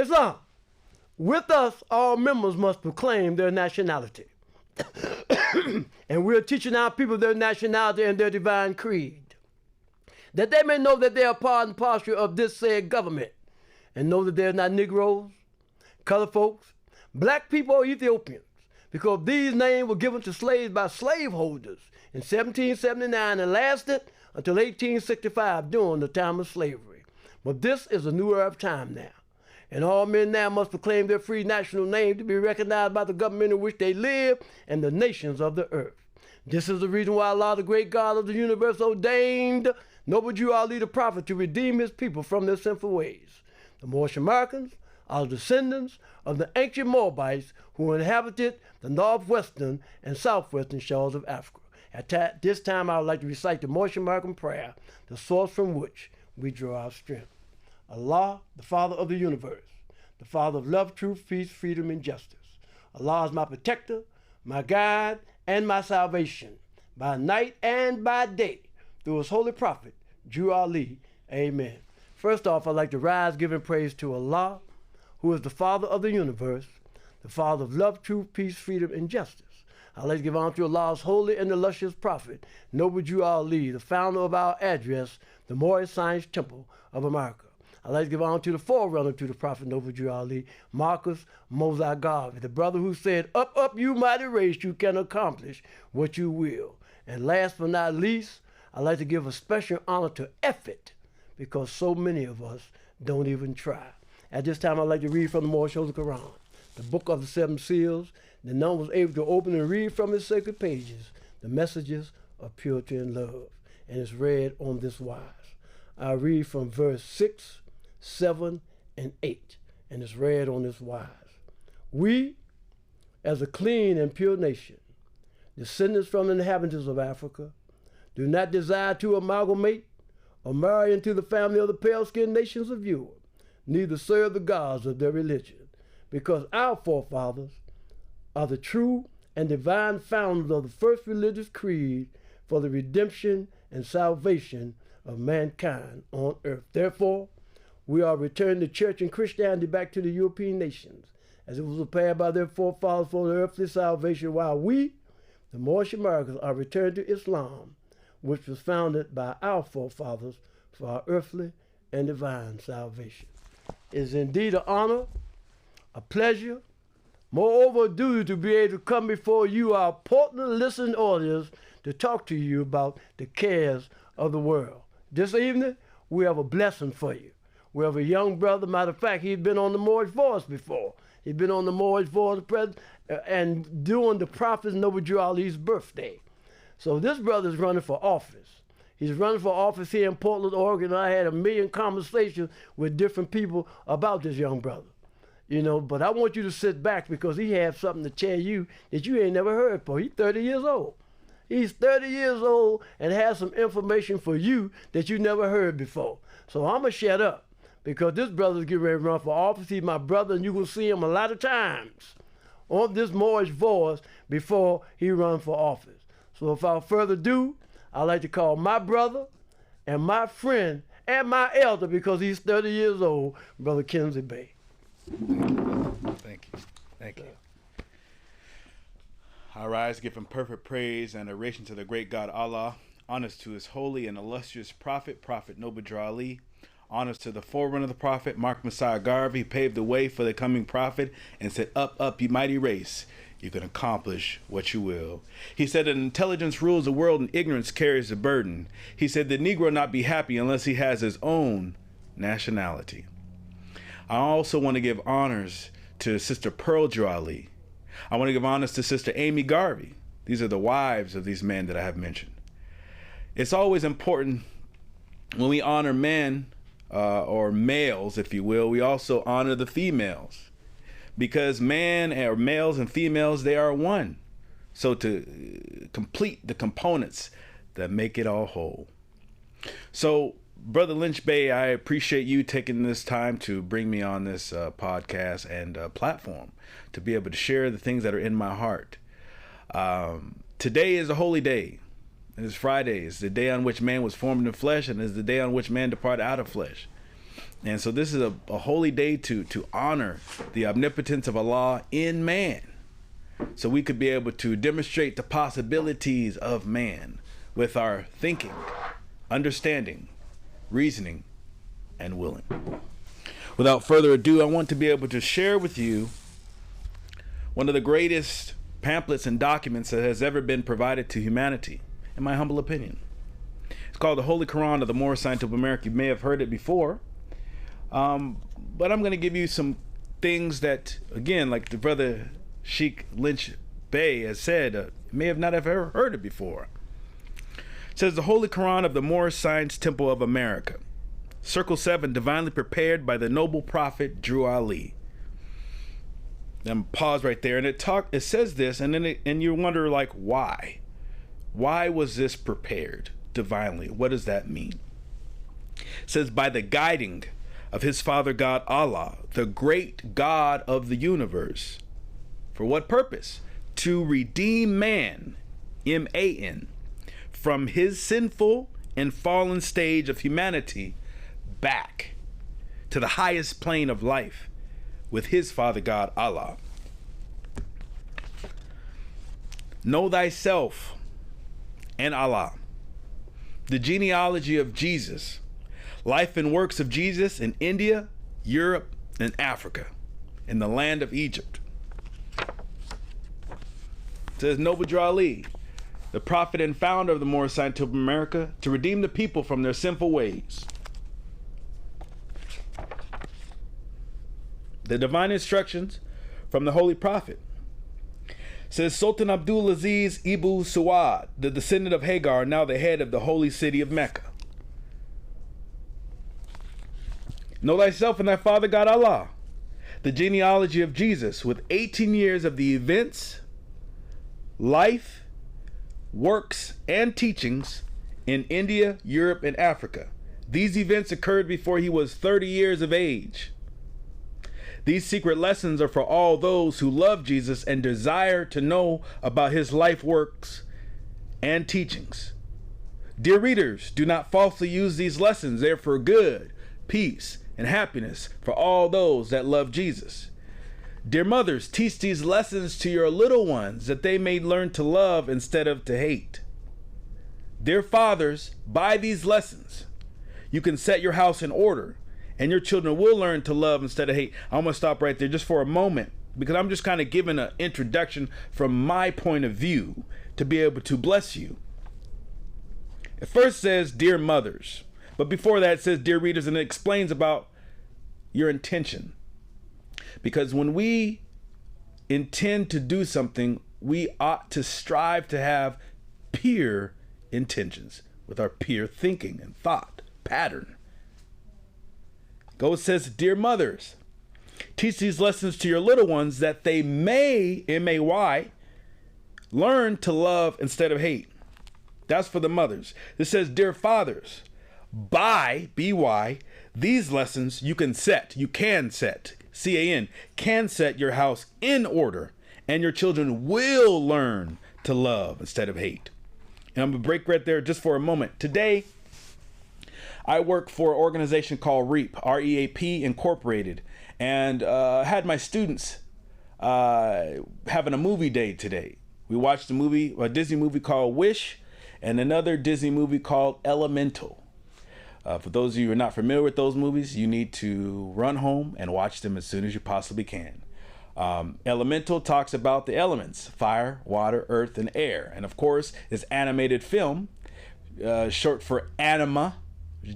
Islam. With us, all members must proclaim their nationality. And we're teaching our people their nationality and their divine creed, that they may know that they are part and parcel of this said government, and know that they're not Negroes, colored folks, black people, or Ethiopians, because these names were given to slaves by slaveholders in 1779 and lasted until 1865 during the time of slavery. But this is a new era of time now, and all men now must proclaim their free national name to be recognized by the government in which they live and the nations of the earth. This is the reason why Allah, the great God of the universe, ordained noble Jew Ali the prophet to redeem his people from their sinful ways. The Moorish Americans are descendants of the ancient Moabites who inhabited the northwestern and southwestern shores of Africa. At this time, I would like to recite the Moorish American prayer, the source from which we draw our strength. Allah, the Father of the universe, the Father of love, truth, peace, freedom, and justice. Allah is my protector, my guide, and my salvation, by night and by day, through his holy prophet, Jew Ali. Amen. First off, I'd like to rise giving praise to Allah, who is the Father of the universe, the Father of love, truth, peace, freedom, and justice. I'd like to give honor to Allah's holy and illustrious prophet, noble Jew Ali, the founder of our address, the Moorish Science Temple of America. I'd like to give honor to the forerunner to the prophet, noble Jew Ali, Marcus Moses Garvey, the brother who said, "Up, up, you mighty race, you can accomplish what you will." And last but not least, I'd like to give a special honor to effort, because so many of us don't even try. At this time, I'd like to read from the Moorish Holy Quran, the book of the seven seals. The none was able to open and read from its sacred pages the messages of purity and love. And it's read on this wise. I read from verse 6, 7, and 8. And it's read on this wise. We, as a clean and pure nation, descendants from the inhabitants of Africa, do not desire to amalgamate or marry into the family of the pale-skinned nations of Europe, neither serve the gods of their religion, because our forefathers are the true and divine founders of the first religious creed for the redemption and salvation of mankind on earth. Therefore, we are returning the church and Christianity back to the European nations, as it was prepared by their forefathers for their earthly salvation, while we, the Moorish Americans, are returned to Islam, which was founded by our forefathers for our earthly and divine salvation. It is indeed an honor, a pleasure, moreover a duty to be able to come before you, our important listening audience, to talk to you about the cares of the world. This evening, we have a blessing for you. We have a young brother, matter of fact, he's been on the Moorish Voice before. He's been on the Moorish Voice and doing the Prophet Noble Jew Ali's birthday. So this brother's running for office. He's running for office here in Portland, Oregon. I had a million conversations with different people about this young brother. You know, but I want you to sit back because he has something to tell you that you ain't never heard before. He's 30 years old. He's 30 years old and has some information for you that you never heard before. So I'm going to shut up because this brother's getting ready to run for office. He's my brother, and you're going to see him a lot of times on this Moorish Voice before he runs for office. So without further ado, I'd like to call my brother and my friend and my elder, because he's 30 years old, Brother Kinsey Bey. Thank you. Thank you. I rise giving perfect praise and adoration to the great God Allah. Honors to his holy and illustrious prophet, Prophet Noble Jew Ali. Honors to the forerunner of the prophet, Mark Messiah Garvey. He paved the way for the coming prophet and said, "Up, up, you mighty race. You can accomplish what you will." He said that intelligence rules the world and ignorance carries the burden. He said the Negro will not be happy unless he has his own nationality. I also want to give honors to Sister Pearl Jew Ali. I want to give honors to Sister Amy Garvey. These are the wives of these men that I have mentioned. It's always important when we honor men or males, if you will, we also honor the females, because man or males and females, they are one. So to complete the components that make it all whole. So Brother Lynch-Bey, I appreciate you taking this time to bring me on this podcast and platform to be able to share the things that are in my heart. Today is a holy day. It's Friday. It's the day on which man was formed in flesh, and it's the day on which man departed out of flesh. And so this is a holy day to honor the omnipotence of Allah in man. So we could be able to demonstrate the possibilities of man with our thinking, understanding, reasoning, and willing. Without further ado, I want to be able to share with you one of the greatest pamphlets and documents that has ever been provided to humanity, in my humble opinion. It's called the Holy Quran of the Moorish Voice of America. You may have heard it before. But I'm going to give you some things that, again, like the brother Sheik Lynch-Bey has said, may have not ever heard it before. It says the Holy Quran of the Moorish Science Temple of America. Circle 7, divinely prepared by the noble prophet Durrell. Then pause right there, and it says this, and then you wonder, like, why? Why was this prepared divinely? What does that mean? It says, by the guiding of his Father God Allah, the great God of the universe. For what purpose? To redeem man, M-A-N, from his sinful and fallen stage of humanity back to the highest plane of life with his Father God Allah. Know thyself and Allah. The genealogy of Jesus. Life and works of Jesus in India, Europe, and Africa, in the land of Egypt. It says, Noble Durrell, the prophet and founder of the Moorish Voice of America, to redeem the people from their sinful ways. The divine instructions from the Holy Prophet. It says, Sultan Abdul Aziz Ibn Suwad, the descendant of Hagar, now the head of the holy city of Mecca. Know thyself and thy Father God Allah. The genealogy of Jesus with 18 years of the events, life, works, and teachings in India, Europe, and Africa. These events occurred before he was 30 years of age. These secret lessons are for all those who love Jesus and desire to know about his life works and teachings. Dear readers, do not falsely use these lessons. They are for good, peace, and happiness for all those that love Jesus. Dear mothers, teach these lessons to your little ones that they may learn to love instead of to hate. Dear fathers, by these lessons, you can set your house in order and your children will learn to love instead of hate. I'm going to stop right there just for a moment because I'm just kind of giving an introduction from my point of view to be able to bless you. It first says, dear mothers, but before that it says, dear readers, and it explains about your intention. Because when we intend to do something, we ought to strive to have pure intentions with our pure thinking and thought pattern. It says, dear mothers, teach these lessons to your little ones that they may, M-A-Y, learn to love instead of hate. That's for the mothers. It says, dear fathers, by, B-Y, these lessons you can set, C-A-N, can set your house in order, and your children will learn to love instead of hate. And I'm going to break right there just for a moment. Today, I work for an organization called REAP, R-E-A-P Incorporated, and had my students having a movie day today. We watched a Disney movie called Wish, and another Disney movie called Elemental. For those of you who are not familiar with those movies, you need to run home and watch them as soon as you possibly can. Elemental talks about the elements, fire, water, earth, and air. And of course, it's animated film, short for anima,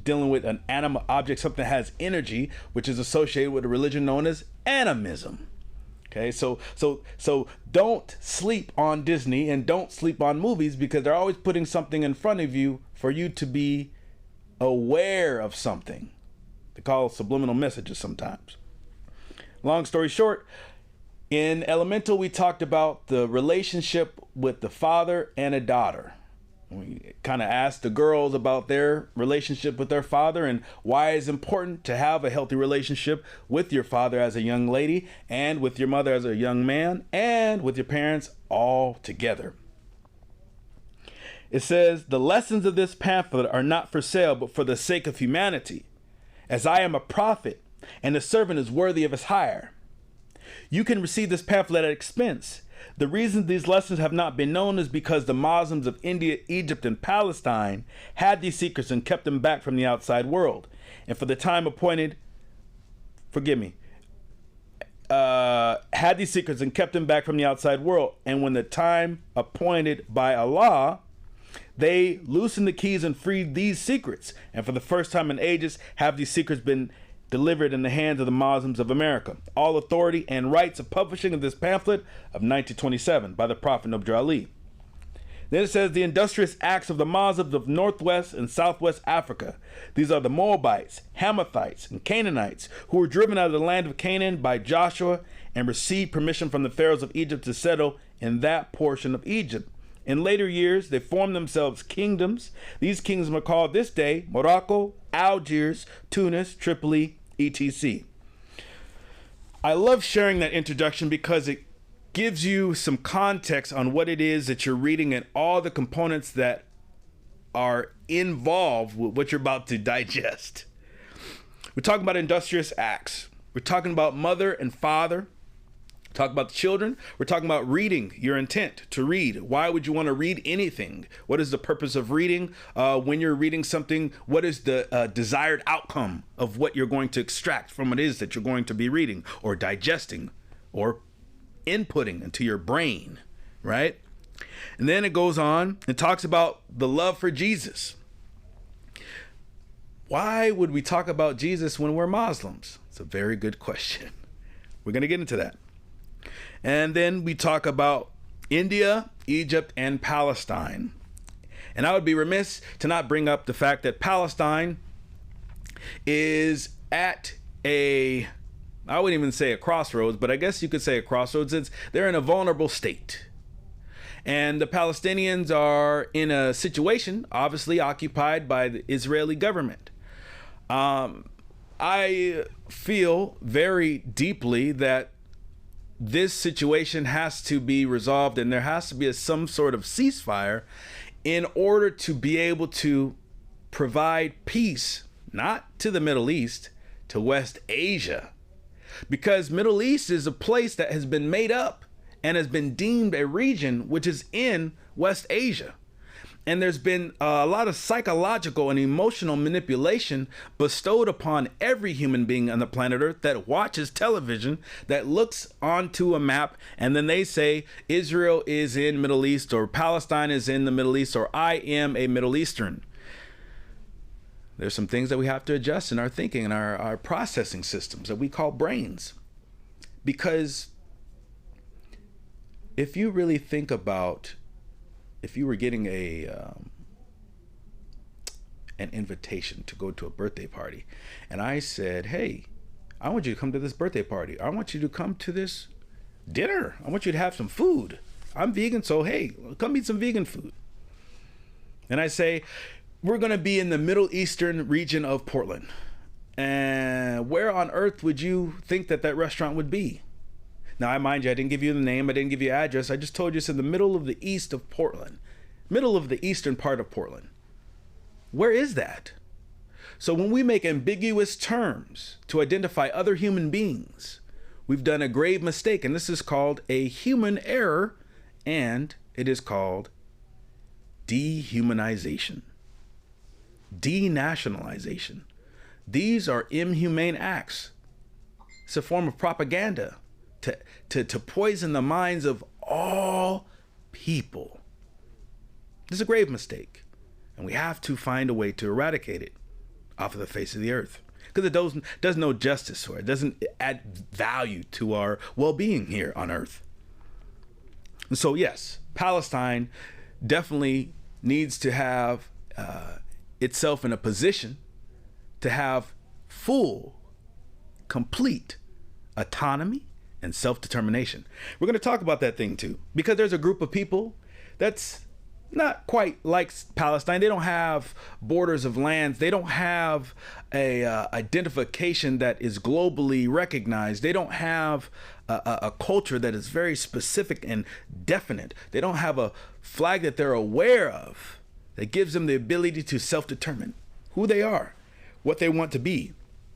dealing with an anima object, something that has energy, which is associated with a religion known as animism. Okay, so don't sleep on Disney and don't sleep on movies because they're always putting something in front of you for you to be aware of something. They call it subliminal messages sometimes. Long story short, in Elemental, we talked about the relationship with the father and a daughter. We kind of asked the girls about their relationship with their father and why it's important to have a healthy relationship with your father as a young lady and with your mother as a young man and with your parents all together. It says, the lessons of this pamphlet are not for sale, but for the sake of humanity. as I am a prophet, and the servant is worthy of his hire. You can receive this pamphlet at expense. The reason these lessons have not been known is because the Muslims of India, Egypt, and Palestine had these secrets and kept them back from the outside world. And for the time appointed, had these secrets and kept them back from the outside world. And when the time appointed by Allah, they loosened the keys and freed these secrets. And for the first time in ages, have these secrets been delivered in the hands of the Muslims of America. All authority and rights of publishing of this pamphlet of 1927 by the Prophet Noble Ali. Then it says the industrious acts of the Muslims of Northwest and Southwest Africa. These are the Moabites, Hamathites, and Canaanites who were driven out of the land of Canaan by Joshua and received permission from the pharaohs of Egypt to settle in that portion of Egypt. In later years, they formed themselves kingdoms. These kingdoms are called this day Morocco, Algiers, Tunis, Tripoli, etc. I love sharing that introduction because it gives you some context on what it is that you're reading and all the components that are involved with what you're about to digest. We're talking about industrious acts. We're talking about mother and father. Talk about the children. We're talking about reading, your intent to read. Why would you want to read anything? What is the purpose of reading? When you're reading something, what is the desired outcome of what you're going to extract from what it is that you're going to be reading or digesting or inputting into your brain, right? And then it goes on and talks about the love for Jesus. Why would we talk about Jesus when we're Muslims? It's a very good question. We're going to get into that. And then we talk about India, Egypt, and Palestine. And I would be remiss to not bring up the fact that Palestine is at I wouldn't even say a crossroads, but I guess you could say a crossroads. They're in a vulnerable state. And the Palestinians are in a situation, obviously occupied by the Israeli government. I feel very deeply that this situation has to be resolved and there has to be some sort of ceasefire in order to be able to provide peace, not to the Middle East, to West Asia. Because Middle East is a place that has been made up and has been deemed a region which is in West Asia. And there's been a lot of psychological and emotional manipulation bestowed upon every human being on the planet Earth that watches television, that looks onto a map, and then they say Israel is in Middle East or Palestine is in the Middle East or I am a Middle Eastern. There's some things that we have to adjust in our thinking and our processing systems that we call brains. Because if you really think about, if you were getting an invitation to go to a birthday party, and I said, hey, I want you to come to this birthday party. I want you to come to this dinner. I want you to have some food. I'm vegan, so hey, come eat some vegan food. And I say, we're going to be in the Middle Eastern region of Portland. And where on earth would you think that that restaurant would be? Now, I mind you, I didn't give you the name. I didn't give you the address. I just told you it's in the middle of the east of Portland. Middle of the eastern part of Portland. Where is that? So when we make ambiguous terms to identify other human beings, we've done a grave mistake. And this is called a human error. And it is called dehumanization. Denationalization. These are inhumane acts. It's a form of propaganda to poison the minds of all people. This is a grave mistake. And we have to find a way to eradicate it off of the face of the earth. Because it does no justice to it. It doesn't add value to our well-being here on earth. And so yes, Palestine definitely needs to have itself in a position to have full, complete autonomy and self-determination. We're going to talk about that thing too, because there's a group of people that's not quite like Palestine. They don't have borders of lands. They don't have a identification that is globally recognized. They don't have a culture that is very specific and definite. They don't have a flag that they're aware of that gives them the ability to self-determine who they are, what they want to be.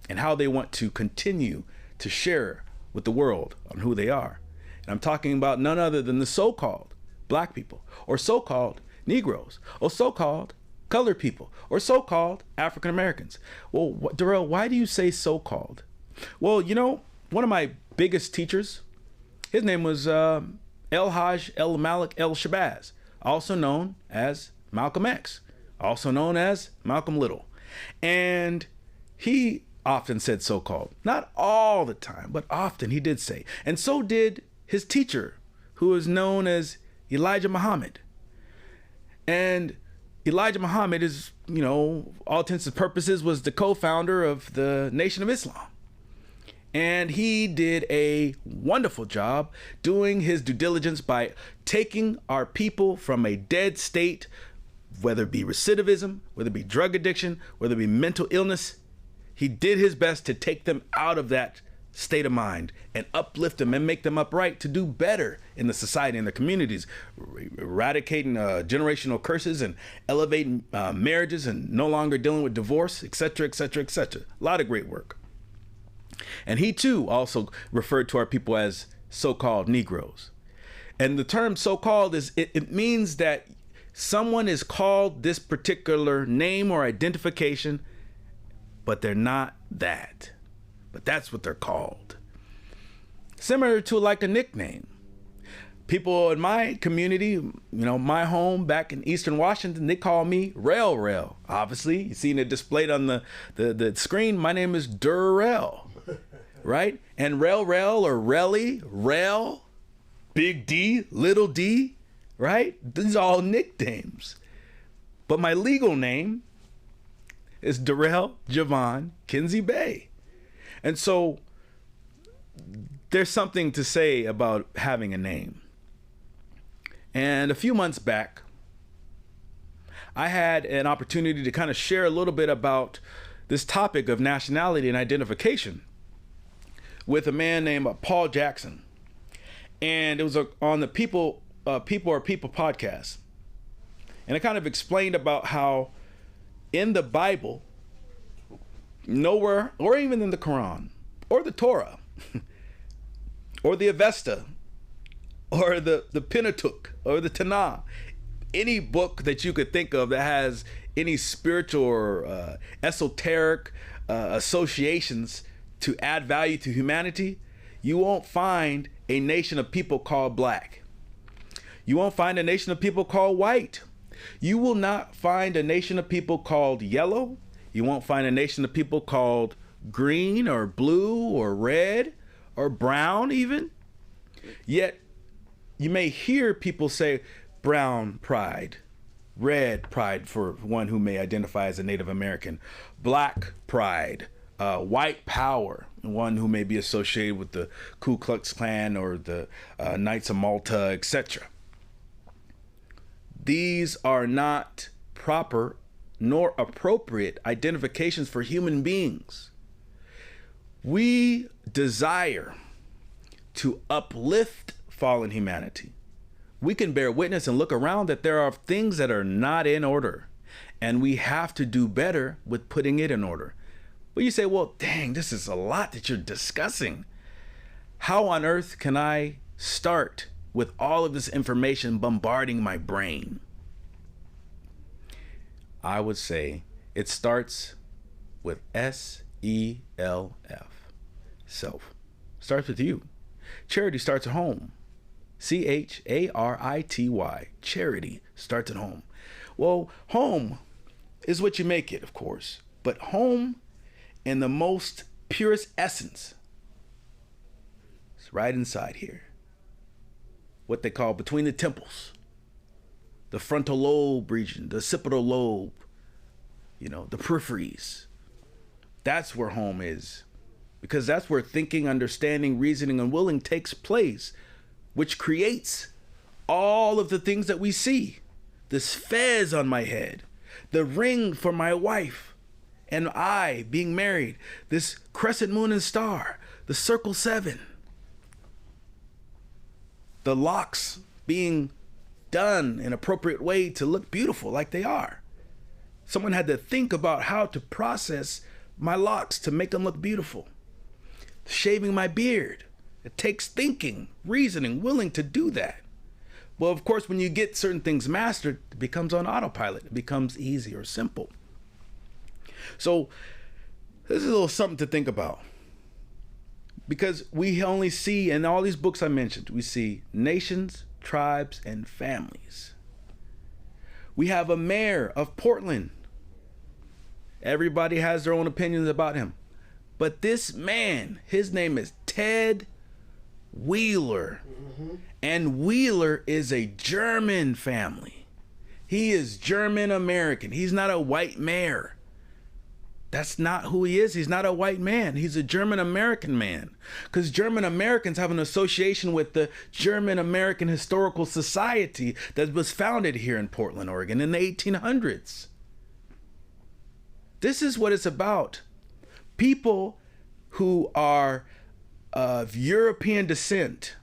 and how they want to continue to share with the world on who they are. And I'm talking about none other than the so-called black people, or so-called Negroes, or so-called colored people, or so-called African Americans. Well, Durrell, why do you say so-called? Well, you know, one of my biggest teachers, his name was El-Haj El-Malik El-Shabazz, also known as Malcolm X, also known as Malcolm Little. And he often said so-called. Not all the time, but often he did say. And so did his teacher, who is known as Elijah Muhammad. And Elijah Muhammad is, you know, all intents and purposes, was the co-founder of the Nation of Islam. And he did a wonderful job doing his due diligence by taking our people from a dead state, whether it be recidivism, whether it be drug addiction, whether it be mental illness. He did his best to take them out of that state of mind and uplift them and make them upright to do better in the society and the communities, eradicating generational curses and elevating marriages and no longer dealing with divorce, etc., etc., etc. A lot of great work. And he too also referred to our people as so-called Negroes. And the term so-called is, it means that someone is called this particular name or identification, but they're not that. But that's what they're called. Similar to like a nickname. People in my community, you know, my home back in Eastern Washington, they call me Rail Rail. Obviously, you've seen it displayed on the screen. My name is Durrell. Right? And Rail Rail or Relly, Rail, Big D, Little D, right? These are all nicknames. But my legal name is Durrell Javon Kinsey Bey. And so there's something to say about having a name. And a few months back, I had an opportunity to kind of share a little bit about this topic of nationality and identification with a man named Paul Jackson. And it was on the People Are People podcast. And I kind of explained about how in the Bible, nowhere, or even in the Quran, or the Torah, or the Avesta, or the Pentateuch, or the Tanakh, any book that you could think of that has any spiritual or esoteric associations to add value to humanity, you won't find a nation of people called black. You won't find a nation of people called white. You will not find a nation of people called yellow. You won't find a nation of people called green or blue or red or brown even. Yet you may hear people say brown pride, red pride for one who may identify as a Native American, black pride, white power, one who may be associated with the Ku Klux Klan or the Knights of Malta, etc. These are not proper nor appropriate identifications for human beings. We desire to uplift fallen humanity. We can bear witness and look around that there are things that are not in order, and we have to do better with putting it in order. But you say, well, dang, this is a lot that you're discussing. How on earth can I start with all of this information bombarding my brain? I would say it starts with SELF, self. Starts with you. Charity starts at home. CHARITY. Charity starts at home. Well, home is what you make it, of course. But home in the most purest essence, it's right inside here. What they call between the temples. The frontal lobe region, the occipital lobe, you know, the peripheries. That's where home is. Because that's where thinking, understanding, reasoning, and willing takes place, which creates all of the things that we see. This fez on my head, the ring for my wife, and I being married, this crescent moon and star, the circle 7, the locks being done in an appropriate way to look beautiful like they are. Someone had to think about how to process my locks to make them look beautiful. Shaving my beard. It takes thinking, reasoning, willing to do that. Well, of course, when you get certain things mastered, it becomes on autopilot. It becomes easy or simple. So this is a little something to think about. Because we only see, in all these books I mentioned, we see nations, tribes, and families. We have a mayor of Portland. Everybody has their own opinions about him. But this man, his name is Ted Wheeler. Mm-hmm. And Wheeler is a German family. He is German American. He's not a white mayor. That's not who he is. He's not a white man. He's a German American man. Because German Americans have an association with the German American Historical Society that was founded here in Portland, Oregon in the 1800s. This is what it's about. People who are of European descent,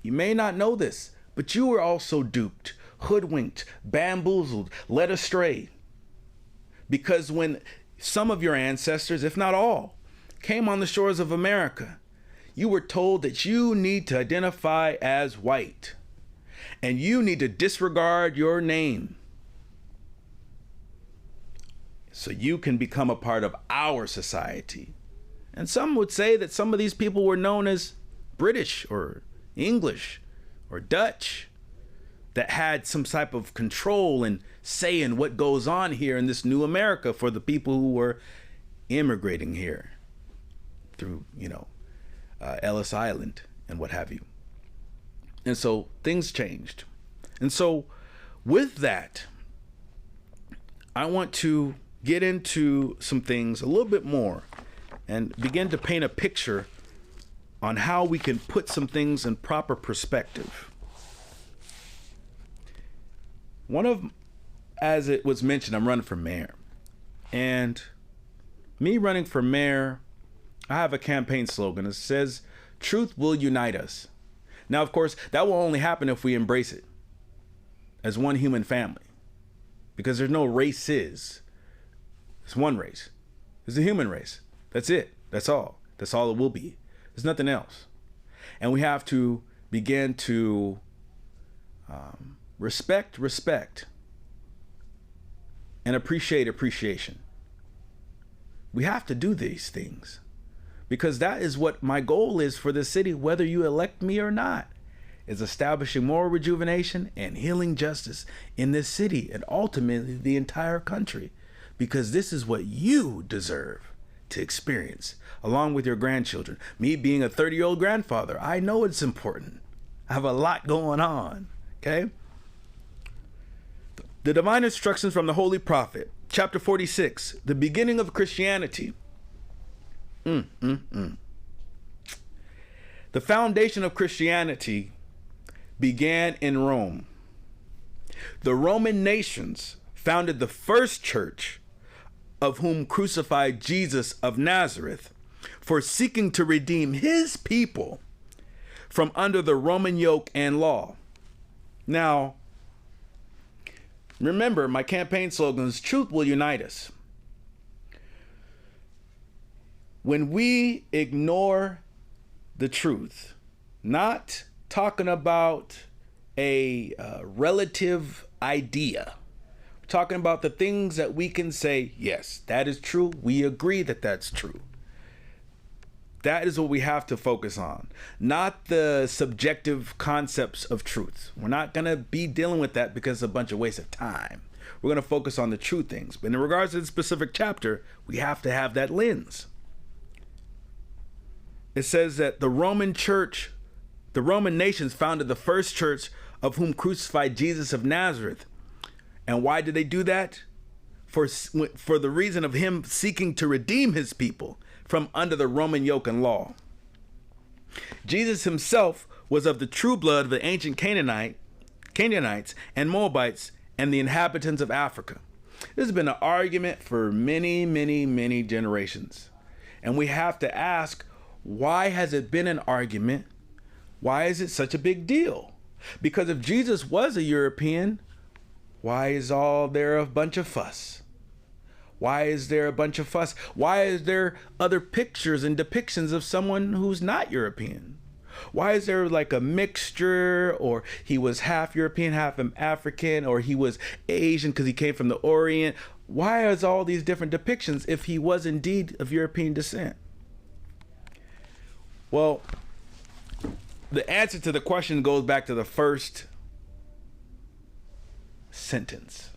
you may not know this, but you were also duped, hoodwinked, bamboozled, led astray. Because when some of your ancestors, if not all, came on the shores of America, you were told that you need to identify as white and you need to disregard your name so you can become a part of our society. And some would say that some of these people were known as British or English or Dutch, that had some type of control and say in what goes on here in this new America for the people who were immigrating here through, Ellis Island and what have you. And so things changed. And so with that, I want to get into some things a little bit more and begin to paint a picture on how we can put some things in proper perspective. As it was mentioned, I'm running for mayor. And me running for mayor, I have a campaign slogan. It says, "Truth will unite us." Now, of course, that will only happen if we embrace it as one human family. Because there's no races. It's one race. It's the human race. That's it. That's all. That's all it will be. There's nothing else. And we have to begin to respect, and appreciate appreciation. We have to do these things because that is what my goal is for this city, whether you elect me or not, is establishing moral rejuvenation and healing justice in this city and ultimately the entire country, because this is what you deserve to experience along with your grandchildren. Me being a 30-year-old grandfather, I know it's important. I have a lot going on, okay? The divine instructions from the Holy Prophet, chapter 46, the beginning of Christianity. The foundation of Christianity began in Rome. The Roman nations founded the first church, of whom crucified Jesus of Nazareth, for seeking to redeem his people from under the Roman yoke and law. Now, remember, my campaign slogan is "Truth will unite us." When we ignore the truth, not talking about a relative idea, we're talking about the things that we can say, yes, that is true. We agree that that's true. That is what we have to focus on, not the subjective concepts of truth. We're not going to be dealing with that because it's a bunch of waste of time. We're going to focus on the true things. But in regards to this specific chapter, we have to have that lens. It says that the Roman nations founded the first church, of whom crucified Jesus of Nazareth. And why did they do that? For the reason of him seeking to redeem his people from under the Roman yoke and law. Jesus himself was of the true blood of the ancient Canaanites and Moabites and the inhabitants of Africa. This has been an argument for many, many, many generations. And we have to ask, why has it been an argument? Why is it such a big deal? Because if Jesus was a European, why is all there a bunch of fuss? Why is there a bunch of fuss? Why is there other pictures and depictions of someone who's not European? Why is there like a mixture, or he was half European, half African, or he was Asian because he came from the Orient? Why is all these different depictions if he was indeed of European descent? Well, the answer to the question goes back to the first sentence.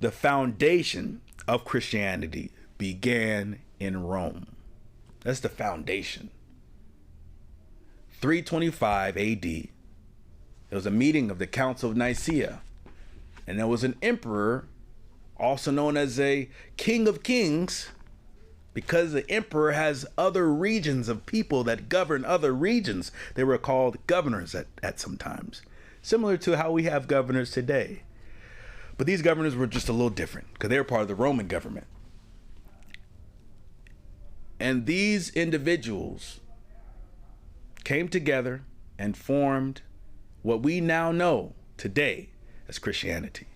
The foundation of Christianity began in Rome. That's the foundation. 325 AD, there was a meeting of the Council of Nicaea, and there was an emperor, also known as a king of kings, because the emperor has other regions of people that govern other regions. They were called governors at some times, similar to how we have governors today. But these governors were just a little different because they were part of the Roman government. And these individuals came together and formed what we now know today as Christianity.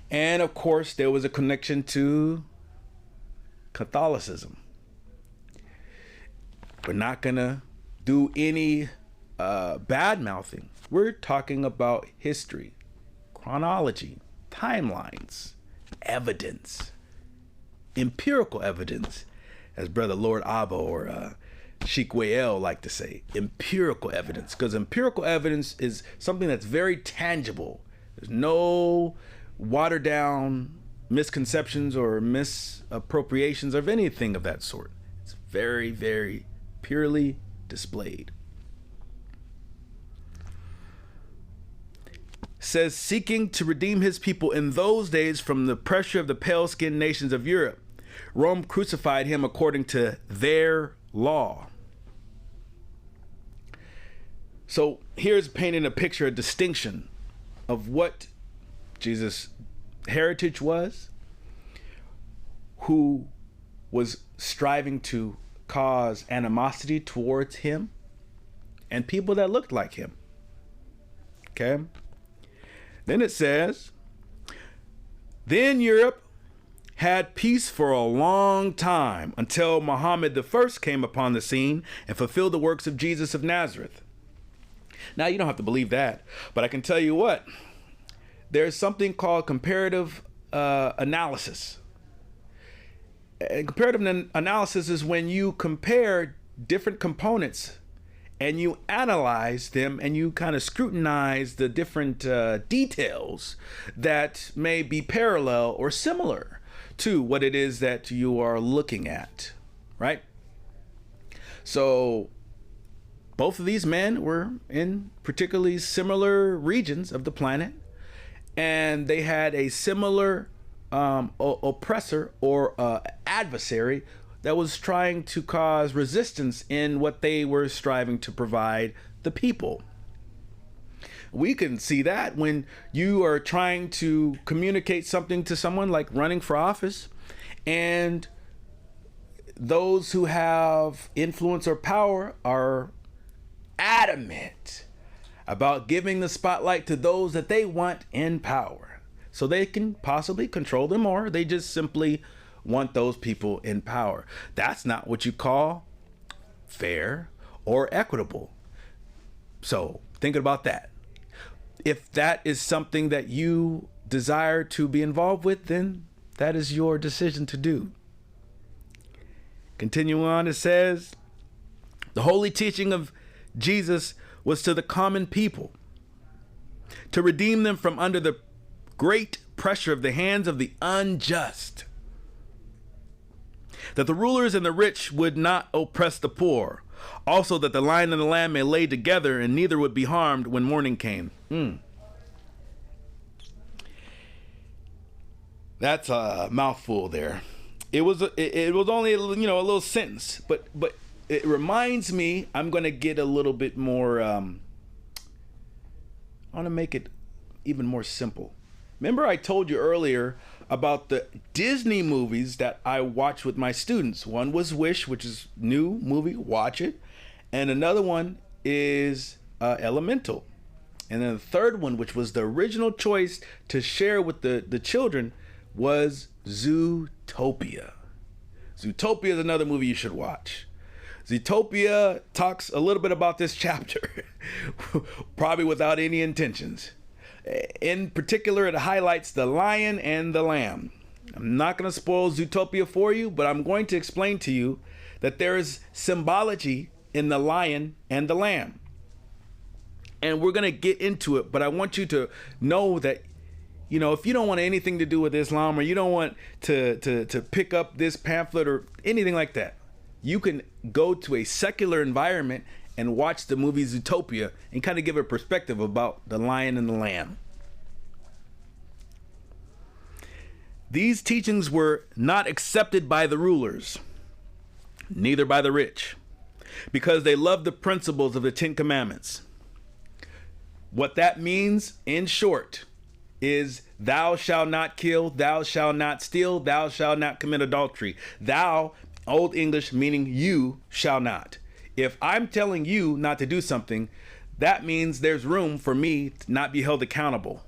And of course, there was a connection to Catholicism. We're not gonna do any bad mouthing. We're talking about history, chronology, timelines, evidence, empirical evidence, as Brother Lord Abba or Sheik like to say, empirical evidence, because empirical evidence is something that's very tangible. There's no watered down misconceptions or misappropriations of anything of that sort. It's very, very purely displayed. Says, seeking to redeem his people in those days from the pressure of the pale-skinned nations of Europe, Rome crucified him according to their law. So here's painting a picture, a distinction of what Jesus' heritage was, who was striving to cause animosity towards him, and people that looked like him. Okay? Then it says, then Europe had peace for a long time until Muhammad I came upon the scene and fulfilled the works of Jesus of Nazareth. Now, you don't have to believe that, but I can tell you what, there's something called comparative analysis. And comparative analysis is when you compare different components and you analyze them and you kind of scrutinize the different details that may be parallel or similar to what it is that you are looking at, right? So both of these men were in particularly similar regions of the planet, and they had a similar oppressor or adversary that was trying to cause resistance in what they were striving to provide the people. We can see that when you are trying to communicate something to someone, like running for office, and those who have influence or power are adamant about giving the spotlight to those that they want in power, so they can possibly control them, or they just simply want those people in power. That's not what you call fair or equitable. So thinking about that, if that is something that you desire to be involved with, then that is your decision to do. Continuing on, it says, the holy teaching of Jesus was to the common people, to redeem them from under the great pressure of the hands of the unjust, that the rulers and the rich would not oppress the poor, also that the lion and the lamb may lay together, and neither would be harmed when morning came. That's a mouthful there. It was only a little sentence, but it reminds me, I'm going to get a little bit more, I want to make it even more simple. Remember I told you earlier about the Disney movies that I watched with my students. One was Wish, which is new movie, watch it. And another one is Elemental. And then the third one, which was the original choice to share with the children, was Zootopia. Zootopia is another movie you should watch. Zootopia talks a little bit about this chapter, probably without any intentions. In particular, it highlights the lion and the lamb. I'm not going to spoil Zootopia for you, but I'm going to explain to you that there is symbology in the lion and the lamb. And we're going to get into it, but I want you to know that, you know, if you don't want anything to do with Islam, or you don't want to pick up this pamphlet or anything like that, you can go to a secular environment and watch the movie Zootopia and kind of give a perspective about the lion and the lamb. These teachings were not accepted by the rulers, neither by the rich, because they loved the principles of the Ten Commandments. What that means, in short, is thou shalt not kill, thou shalt not steal, thou shalt not commit adultery. Thou, Old English, meaning you shall not. If I'm telling you not to do something, that means there's room for me to not be held accountable.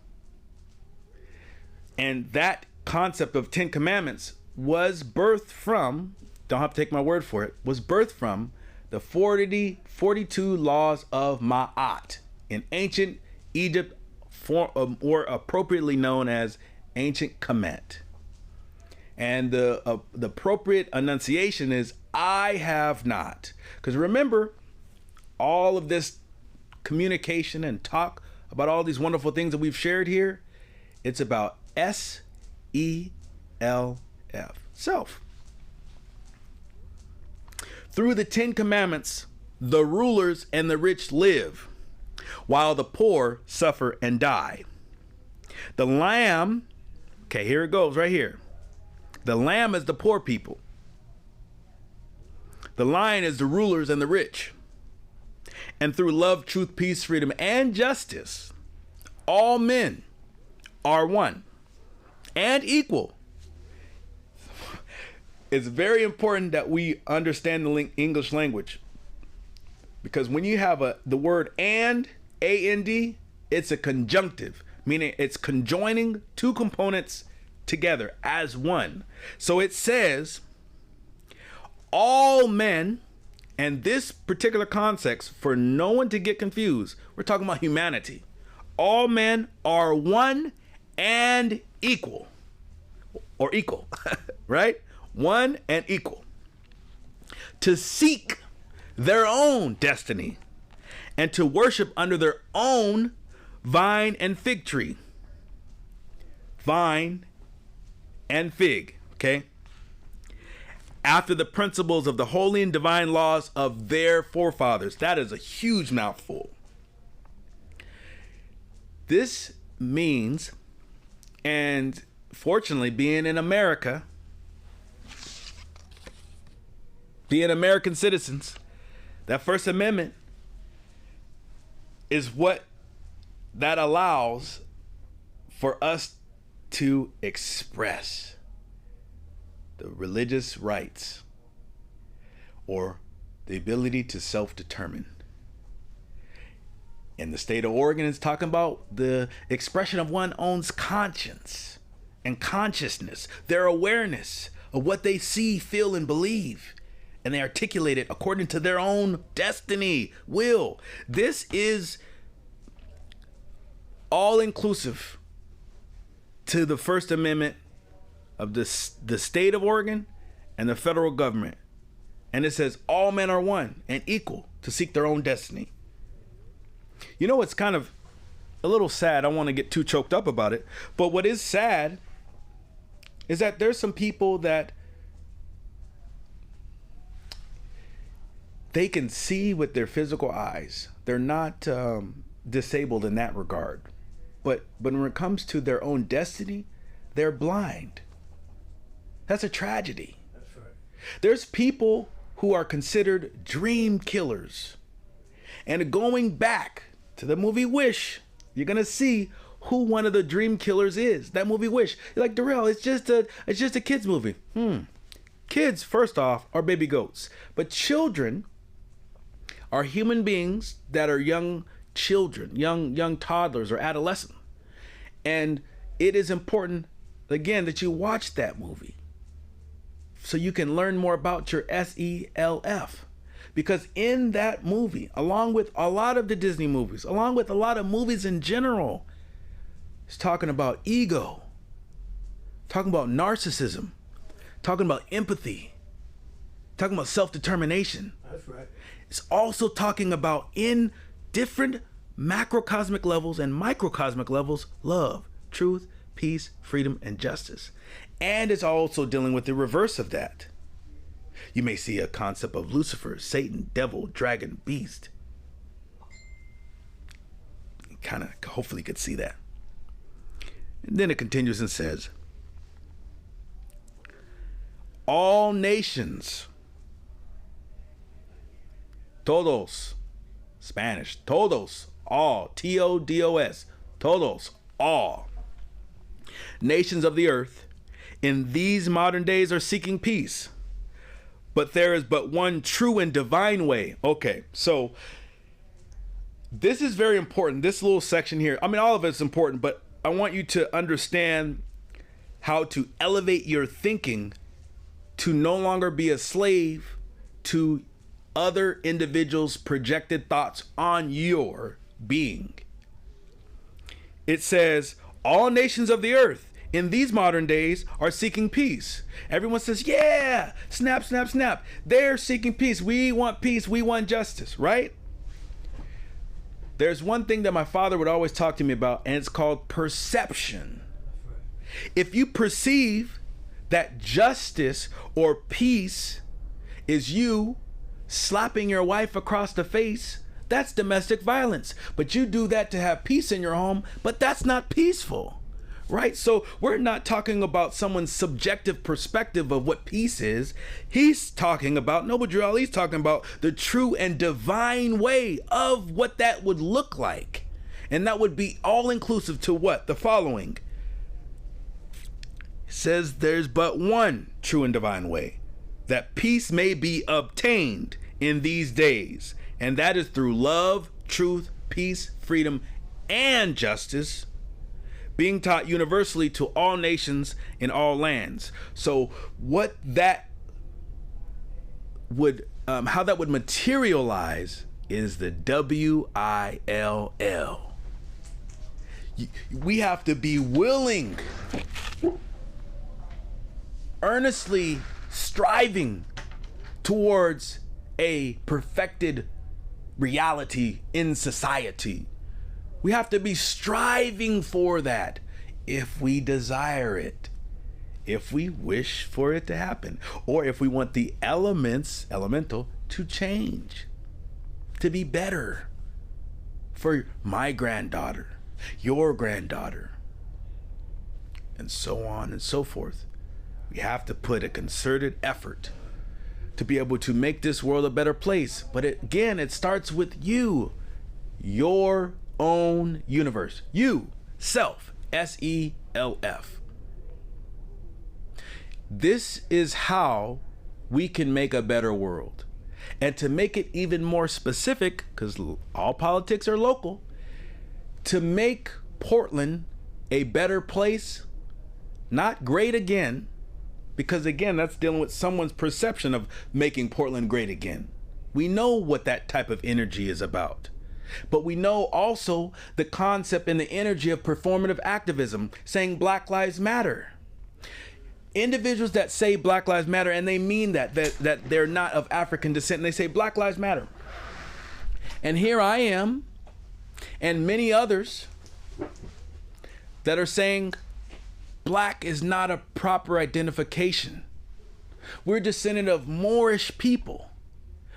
And that concept of 10 Commandments was birthed from, don't have to take my word for it, was birthed from the 42 laws of Ma'at in ancient Egypt, or appropriately known as ancient Kemet. And the appropriate enunciation is I have not. Because remember, all of this communication and talk about all these wonderful things that we've shared here, it's about SELF, self. Through the 10 Commandments, the rulers and the rich live, while the poor suffer and die. The lamb, okay, here it goes right here. The lamb is the poor people. The lion is the rulers and the rich. And through love, truth, peace, freedom, and justice, all men are one and equal. It's very important that we understand the English language, because when you have the word and, A-N-D, it's a conjunctive, meaning it's conjoining two components together as one. So it says all men, and this particular context, for no one to get confused, we're talking about humanity. All men are one and equal, or equal, right? One and equal. To seek their own destiny and to worship under their own vine and fig tree. Vine and fig, okay? After the principles of the holy and divine laws of their forefathers. That is a huge mouthful. This means, and fortunately, being in America, being American citizens, that First Amendment is what that allows for us to express the religious rights, or the ability to self-determine. And the state of Oregon is talking about the expression of one's own conscience and consciousness, their awareness of what they see, feel, and believe. And they articulate it according to their own destiny, will. This is all inclusive to the First Amendment of the state of Oregon and the federal government. And it says all men are one and equal to seek their own destiny. You know, it's kind of a little sad. I don't want to get too choked up about it. But what is sad is that there's some people that they can see with their physical eyes. They're not disabled in that regard. But when it comes to their own destiny, they're blind. That's a tragedy. That's right. There's people who are considered dream killers. And going back to the movie Wish, you're going to see who one of the dream killers is. That movie Wish. You're like, Durrell, it's just a kid's movie. Kids, first off, are baby goats. But children are human beings that are young children, young toddlers or adolescents. And it is important again, that you watch that movie so you can learn more about your SELF. Because in that movie, along with a lot of the Disney movies, along with a lot of movies in general, it's talking about ego, talking about narcissism, talking about empathy, talking about self-determination. That's right. It's also talking about, in different macrocosmic levels and microcosmic levels, love, truth, peace, freedom, and justice. And it's also dealing with the reverse of that. You may see a concept of Lucifer, Satan, devil, dragon, beast. You kind of hopefully could see that. And then it continues and says, all nations, todos, Spanish, todos, all, T-O-D-O-S, todos, all. Nations of the earth in these modern days are seeking peace. But there is but one true and divine way. Okay, so this is very important. This little section here, I mean, all of it's important, but I want you to understand how to elevate your thinking to no longer be a slave to other individuals' projected thoughts on your being. It says, all nations of the earth in these modern days are seeking peace. Everyone says, yeah, snap, snap, snap. They're seeking peace. We want peace. We want justice, right? There's one thing that my father would always talk to me about, and it's called perception. If you perceive that justice or peace is you slapping your wife across the face, that's domestic violence. But you do that to have peace in your home, but that's not peaceful. Right? So we're not talking about someone's subjective perspective of what peace is. He's talking about, Noble Durrell, he's talking about the true and divine way of what that would look like. And that would be all inclusive to what? The following. It says there's but one true and divine way, that peace may be obtained in these days. And that is through love, truth, peace, freedom, and justice, being taught universally to all nations in all lands. So what that would, how that would materialize is the WILL. We have to be willing, earnestly striving towards a perfected reality in society. We have to be striving for that if we desire it, if we wish for it to happen, or if we want the elemental, to change, to be better for my granddaughter, your granddaughter, and so on and so forth. We have to put a concerted effort to be able to make this world a better place. But it starts with you, your own universe, you, self, SELF. This is how we can make a better world. And to make it even more specific, because all politics are local, to make Portland a better place, not great again, because again, that's dealing with someone's perception of making Portland great again. We know what that type of energy is about. But we know also the concept and the energy of performative activism, saying Black Lives Matter. Individuals that say Black Lives Matter, and they mean that they're not of African descent, and they say Black Lives Matter. And here I am, and many others that are saying Black is not a proper identification. We're descendant of Moorish people.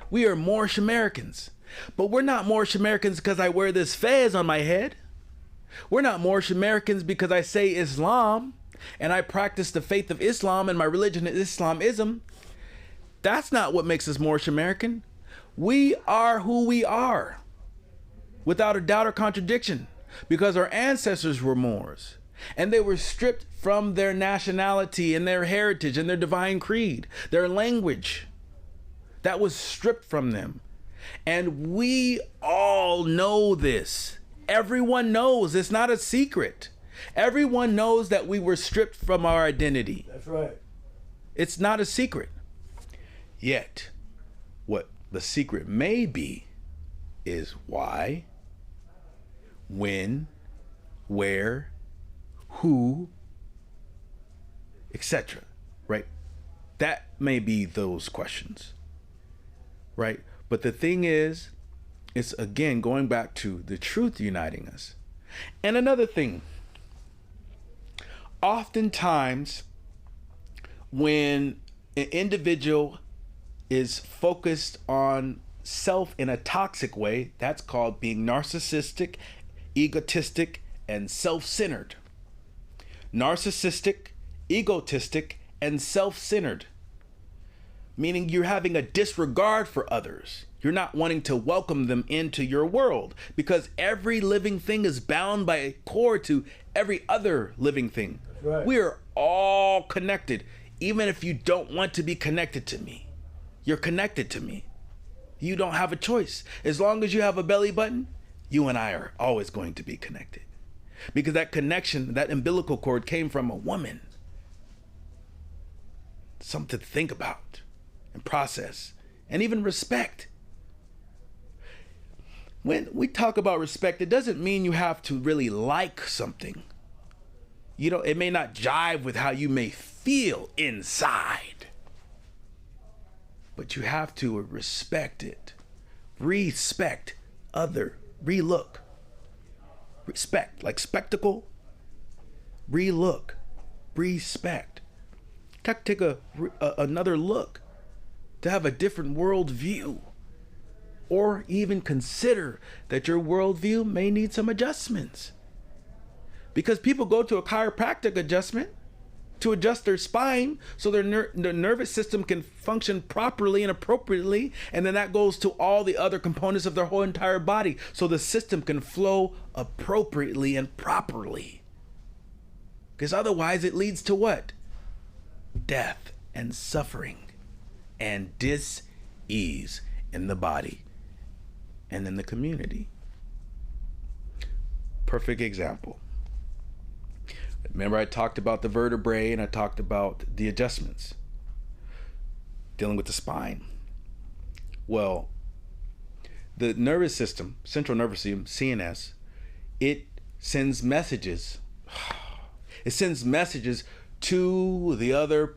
We are Moorish Americans. But we're not Moorish Americans because I wear this fez on my head. We're not Moorish Americans because I say Islam and I practice the faith of Islam and my religion is Islamism. That's not what makes us Moorish American. We are who we are, without a doubt or contradiction, because our ancestors were Moors and they were stripped from their nationality and their heritage and their divine creed, their language. That was stripped from them. And we all know this. Everyone knows. It's not a secret. Everyone knows that we were stripped from our identity. That's right. It's not a secret. Yet, what the secret may be is why, when, where, who, etc. Right? That may be those questions. Right? But the thing is, it's again going back to the truth uniting us. And another thing, oftentimes when an individual is focused on self in a toxic way, that's called being narcissistic, egotistic, and self-centered. Narcissistic, egotistic, and self-centered. Meaning you're having a disregard for others. You're not wanting to welcome them into your world because every living thing is bound by a cord to every other living thing. Right. We are all connected. Even if you don't want to be connected to me, you're connected to me. You don't have a choice. As long as you have a belly button, you and I are always going to be connected. Because that connection, that umbilical cord came from a woman. Something to think about and process and even respect. When we talk about respect, it doesn't mean you have to really like something. You know, it may not jive with how you may feel inside. But you have to respect it. Respect other. Relook. Respect. Like spectacle. Relook. Respect. Take another look. To have a different world view. Or even consider that your worldview may need some adjustments. Because people go to a chiropractic adjustment to adjust their spine so their nervous system can function properly and appropriately. And then that goes to all the other components of their whole entire body so the system can flow appropriately and properly. Because otherwise it leads to what? Death and suffering and dis-ease in the body and in the community. Perfect example. Remember I talked about the vertebrae and I talked about the adjustments dealing with the spine. Well, the nervous system, central nervous system, CNS, it sends messages. It sends messages to the other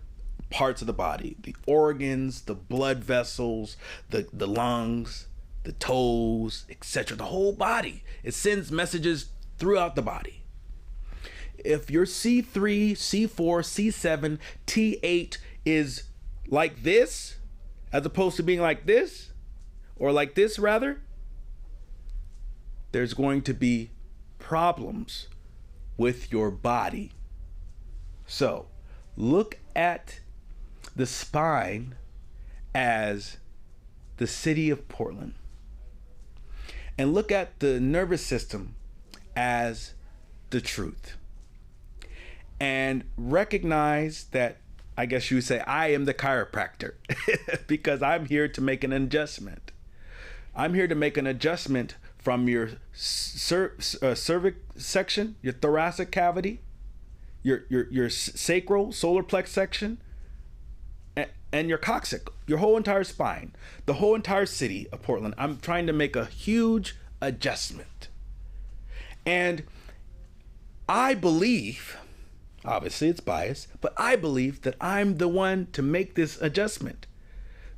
parts of the body, the organs, the blood vessels, the lungs, the toes, etc. The whole body. It sends messages throughout the body. If your C3, C4, C7, T8 is like this, as opposed to being like this, or like this rather, there's going to be problems with your body. So, look at the spine as the city of Portland. And look at the nervous system as the truth. And recognize that, I guess you would say, I am the chiropractor because I'm here to make an adjustment. I'm here to make an adjustment from your cervix section, your thoracic cavity, your sacral, solar plex section, and your coccyx, your whole entire spine, the whole entire city of Portland. I'm trying to make a huge adjustment. And I believe, obviously it's biased, but I believe that I'm the one to make this adjustment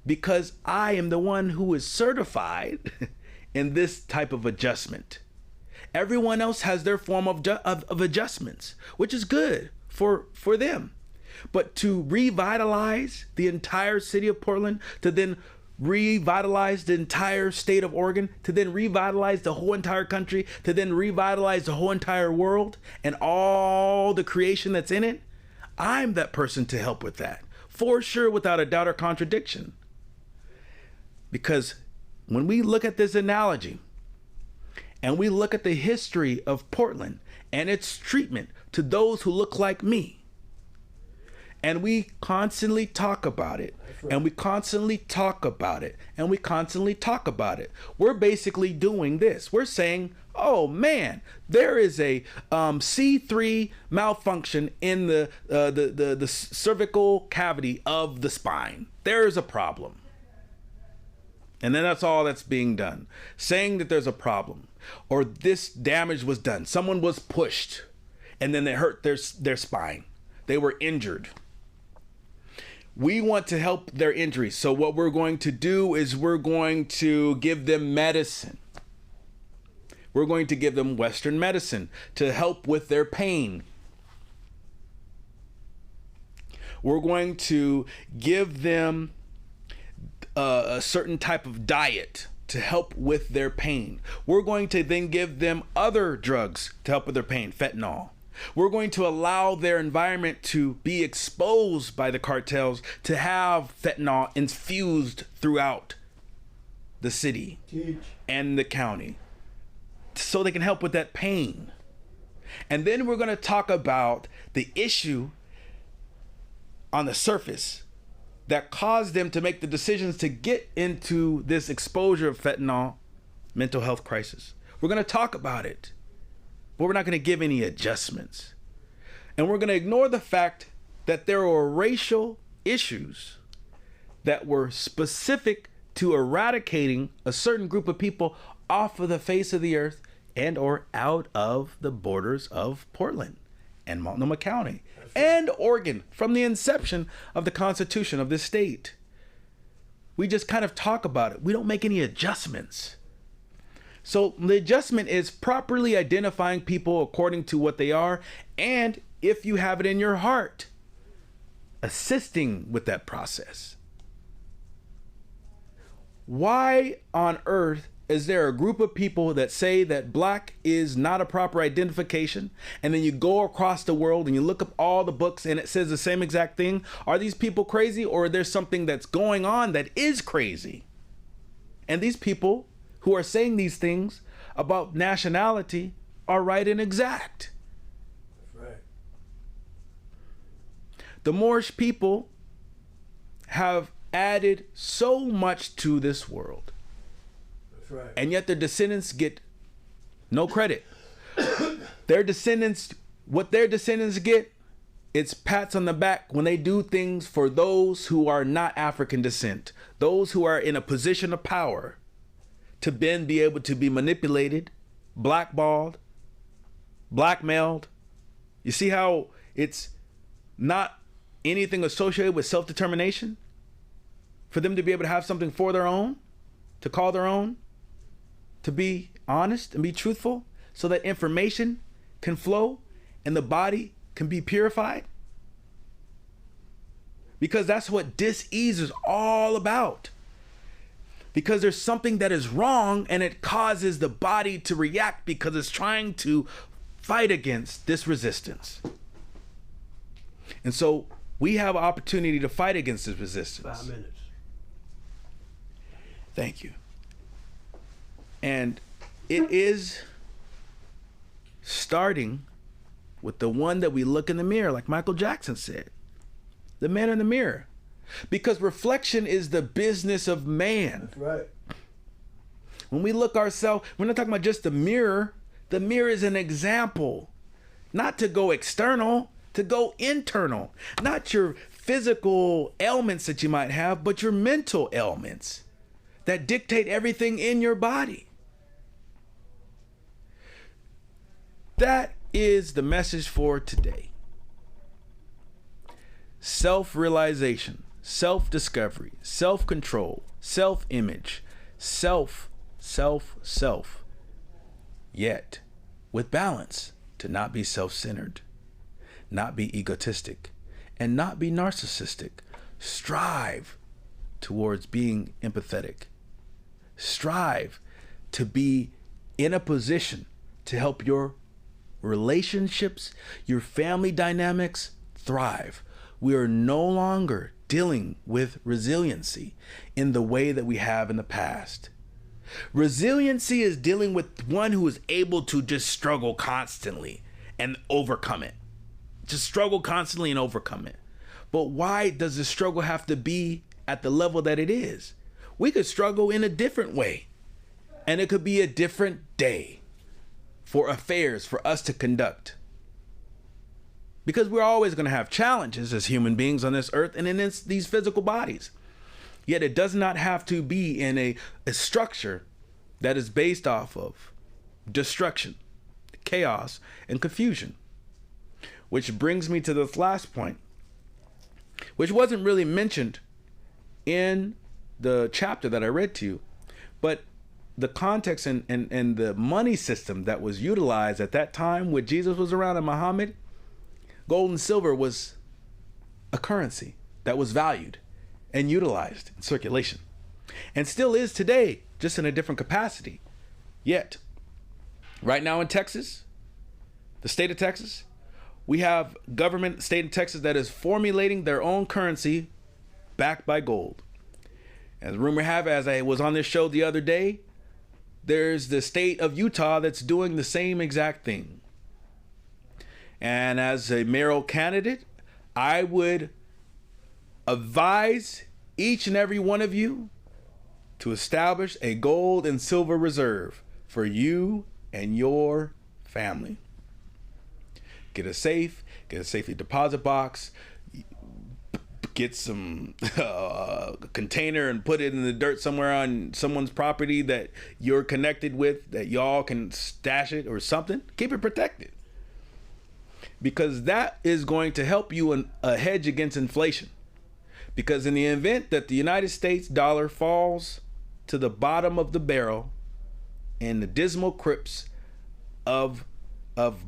because I am the one who is certified in this type of adjustment. Everyone else has their form of adjustments, which is good for them. But to revitalize the entire city of Portland, to then revitalize the entire state of Oregon, to then revitalize the whole entire country, to then revitalize the whole entire world and all the creation that's in it, I'm that person to help with that. For sure, without a doubt or contradiction. Because when we look at this analogy and we look at the history of Portland and its treatment to those who look like me, And we constantly talk about it. Right. And we constantly talk about it. And we constantly talk about it. We're basically doing this. We're saying, oh man, there is a C3 malfunction in the cervical cavity of the spine. There is a problem. And then that's all that's being done. Saying that there's a problem or this damage was done. Someone was pushed and then they hurt their spine. They were injured. We want to help their injuries. So what we're going to do is we're going to give them medicine. We're going to give them Western medicine to help with their pain. We're going to give them a certain type of diet to help with their pain. We're going to then give them other drugs to help with their pain, fentanyl. We're going to allow their environment to be exposed by the cartels to have fentanyl infused throughout the city and the county so they can help with that pain. And then we're going to talk about the issue on the surface that caused them to make the decisions to get into this exposure of fentanyl, mental health crisis. We're going to talk about it. But we're not going to give any adjustments. And we're going to ignore the fact that there were racial issues that were specific to eradicating a certain group of people off of the face of the earth and or out of the borders of Portland and Multnomah County and Oregon from the inception of the Constitution of this state. We just kind of talk about it. We don't make any adjustments. So the adjustment is properly identifying people according to what they are, and if you have it in your heart, assisting with that process. Why on earth is there a group of people that say that black is not a proper identification, and then you go across the world and you look up all the books and it says the same exact thing? Are these people crazy, or is there something that's going on that is crazy? And these people who are saying these things about nationality are right and exact. That's right. The Moorish people have added so much to this world. That's right. And yet their descendants get no credit. Their descendants, what their descendants get, it's pats on the back when they do things for those who are not African descent, those who are in a position of power, to then be able to be manipulated, blackballed, blackmailed. You see how it's not anything associated with self-determination? For them to be able to have something for their own, to call their own, to be honest and be truthful, so that information can flow and the body can be purified. Because that's what dis-ease is all about. Because there's something that is wrong and it causes the body to react because it's trying to fight against this resistance. And so we have an opportunity to fight against this resistance. 5 minutes. Thank you. And it is starting with the one that we look in the mirror, like Michael Jackson said, the man in the mirror. Because reflection is the business of man. That's right. When we look ourselves, we're not talking about just the mirror. The mirror is an example, not to go external, to go internal. Not your physical ailments that you might have, but your mental ailments that dictate everything in your body. That is the message for today. Self-realization, self-discovery, self-control, self-image, self, yet with balance, to not be self-centered, not be egotistic, and not be narcissistic. Strive towards being empathetic. Strive to be in a position to help your relationships, your family dynamics thrive. We are no longer dealing with resiliency in the way that we have in the past. Resiliency is dealing with one who is able to just struggle constantly and overcome it. Just struggle constantly and overcome it. But why does the struggle have to be at the level that it is? We could struggle in a different way. And it could be a different day for affairs for us to conduct. Because we're always going to have challenges as human beings on this earth and in these physical bodies. Yet it does not have to be in a structure that is based off of destruction, chaos, and confusion. Which brings me to this last point, which wasn't really mentioned in the chapter that I read to you, but the context and the money system that was utilized at that time when Jesus was around and Muhammad, gold and silver was a currency that was valued and utilized in circulation, and still is today, just in a different capacity. Yet, right now in Texas, the state of Texas, we have government, state of Texas, that is formulating their own currency backed by gold. As rumor have it, as I was on this show the other day, there's the state of Utah that's doing the same exact thing. And as a mayoral candidate, I would advise each and every one of you to establish a gold and silver reserve for you and your family. Get a safe, get a safety deposit box, get some container and put it in the dirt somewhere on someone's property that you're connected with, that y'all can stash it or something. Keep it protected, because that is going to help you in a hedge against inflation. Because in the event that the United States dollar falls to the bottom of the barrel in the dismal crypts of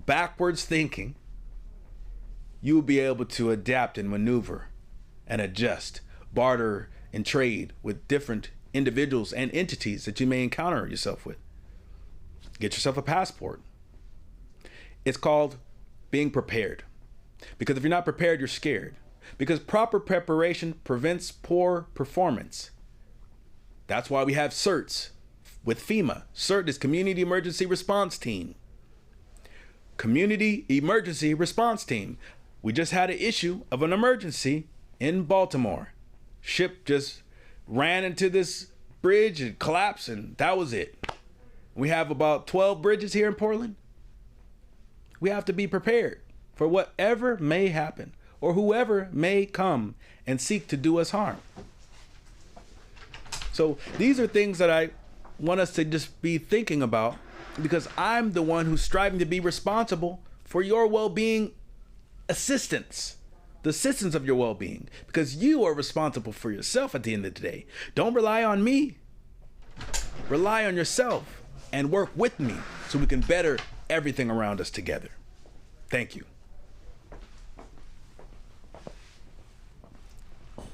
backwards thinking, you will be able to adapt and maneuver and adjust, barter, and trade with different individuals and entities that you may encounter yourself with. Get yourself a passport. It's called being prepared. Because if you're not prepared, you're scared. Because proper preparation prevents poor performance. That's why we have CERTs with FEMA. CERT is Community Emergency Response Team. Community Emergency Response Team. We just had an issue of an emergency in Baltimore. Ship just ran into this bridge and collapsed, and that was it. We have about 12 bridges here in Portland. We have to be prepared for whatever may happen or whoever may come and seek to do us harm. So these are things that I want us to just be thinking about, because I'm the one who's striving to be responsible for your well-being assistance, the assistance of your well-being, because you are responsible for yourself at the end of the day. Don't rely on me. Rely on yourself and work with me so we can better everything around us together. Thank you.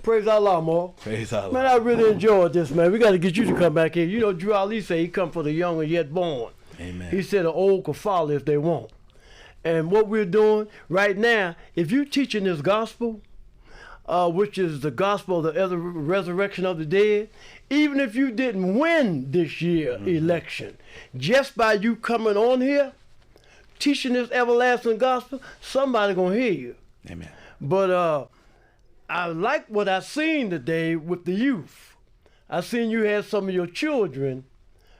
Praise Allah, Moor. Praise Allah. Man, I really enjoyed this, man. We got to get you to come back here. You know, Drew Ali said he come for the young and yet born. Amen. He said the old can follow if they want. And what we're doing right now, if you're teaching this gospel, which is the gospel of the resurrection of the dead, even if you didn't win this year election, just by you coming on here, teaching this everlasting gospel, somebody gonna hear you. Amen. But I like what I seen today with the youth. I seen you had some of your children,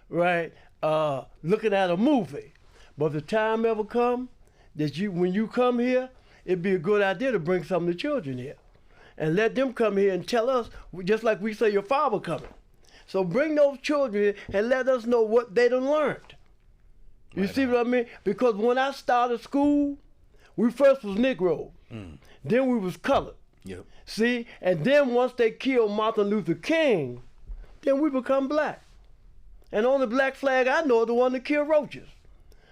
right, looking at a movie. But if the time ever come that when you come here, it'd be a good idea to bring some of the children here and let them come here and tell us, just like we say your father coming. So bring those children here and let us know what they done learned. You Right see on. what I mean? Because when I started school, we first was Negro. Then we was colored. Yep. See? And then once they killed Martin Luther King, then we become black. And on the black flag I know is the one that killed roaches.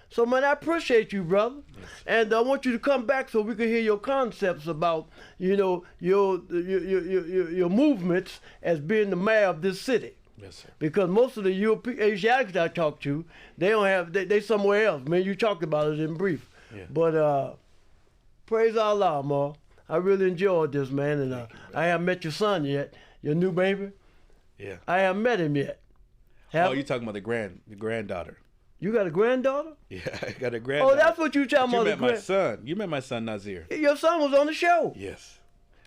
So man, I appreciate you, brother. Yes. And I want you to come back so we can hear your concepts about, you know, your movements as being the mayor of this city. Yes, sir. Because most of the European Asiatics I talk to, they don't have, they somewhere else. Man, you talked about it in brief. Yeah. But praise Allah, Moor. I really enjoyed this, man. And I haven't met your son yet, your new baby. Yeah. I haven't met him yet. Oh, you talking about the granddaughter? You got a granddaughter? Yeah, I got a granddaughter. Oh, that's what you talking But about. you met my son. You met my son Nazir. Your son was on the show. Yes.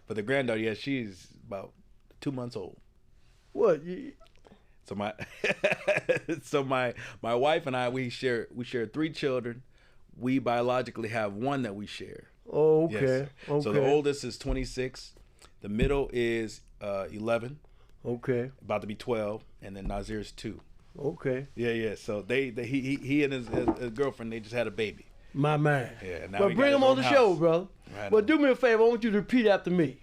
But the granddaughter, yeah, she's about 2 months old. What? So my wife and I, we share 3 children. We biologically have one that we share. Oh, okay. Yes. Okay. So the oldest is 26. The middle is 11. Okay. About to be 12, and then Nazir's 2. Okay. Yeah. So he and his girlfriend, they just had a baby. My man. Yeah. Now Well, bring him on the show, brother. Right Well, on. do me a favor. I want you to repeat after me.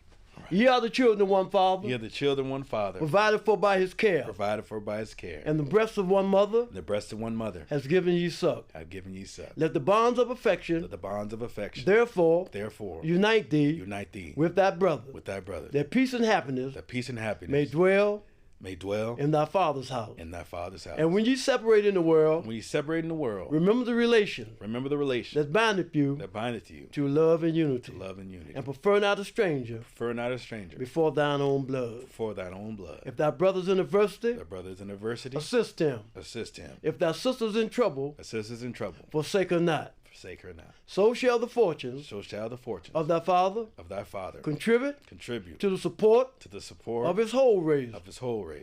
Ye are the children of one father. Ye are the children of one father. Provided for by his care. Provided for by his care. And the breast of one mother. The breast of one mother. Has given ye suck. I've given ye suck. Let the bonds of affection. Let the bonds of affection. Therefore. Unite thee. With thy brother. With thy brother. That peace and happiness. May dwell. In thy father's house. And when ye separate in the world. Remember the relation. That bindeth you. To love and unity. And prefer not a stranger. Before thine own blood. If thy brother's in adversity. Assist him. If thy sister's in trouble. Forsake her not. So shall the fortunes of thy father contribute to the support of his whole race.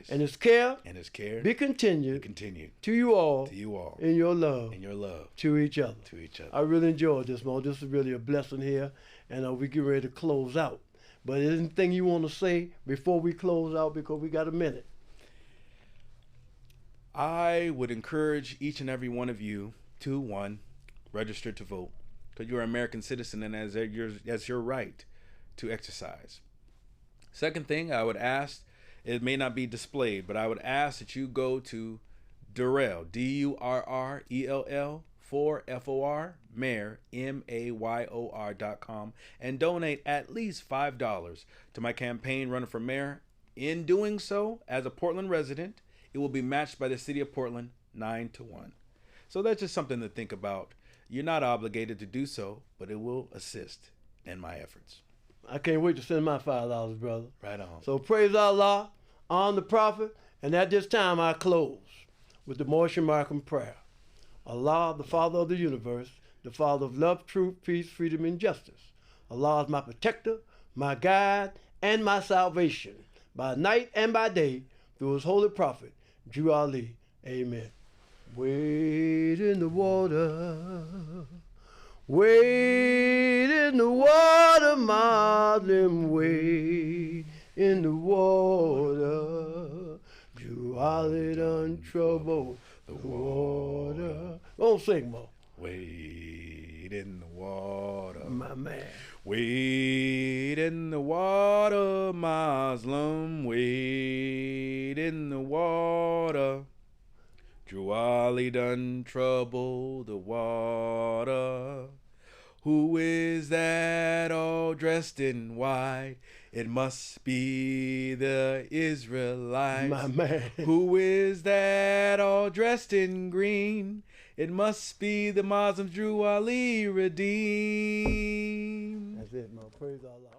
And his care be continued to you all in your love to each other. I really enjoyed this, Mo. This is really a blessing here, and we get ready to close out. But anything you want to say before we close out, because we got a minute? I would encourage each and every one of you to, 1, register to vote, because you're an American citizen and that's your right to exercise. Second thing, I would ask, it may not be displayed, but I would ask that you go to Durrell, DURRELL 4FOR Mayor MAYOR.com and donate at least $5 to my campaign running for mayor. In doing so, as a Portland resident, it will be matched by the city of Portland 9-1. So that's just something to think about. You're not obligated to do so, but it will assist in my efforts. I can't wait to send my $5, brother. Right on. So praise Allah, honor the prophet, and at this time I close with the Moorish prayer. Allah, the Father of the universe, the Father of love, truth, peace, freedom, and justice. Allah is my protector, my guide, and my salvation, by night and by day, through his holy prophet, Jew Ali. Amen. Wade in the water, wade in the water, Muslim, wade in the water. Jew Ali done trouble the water. Don't sing more. Wade in the water, my man. Wade in the water, Muslim, wade in the water. Drew Ali done trouble the water. Who is that all dressed in white? It must be the Israelites. My man. Who is that all dressed in green? It must be the Muslims Drew Ali redeemed. That's it, man. Praise Allah.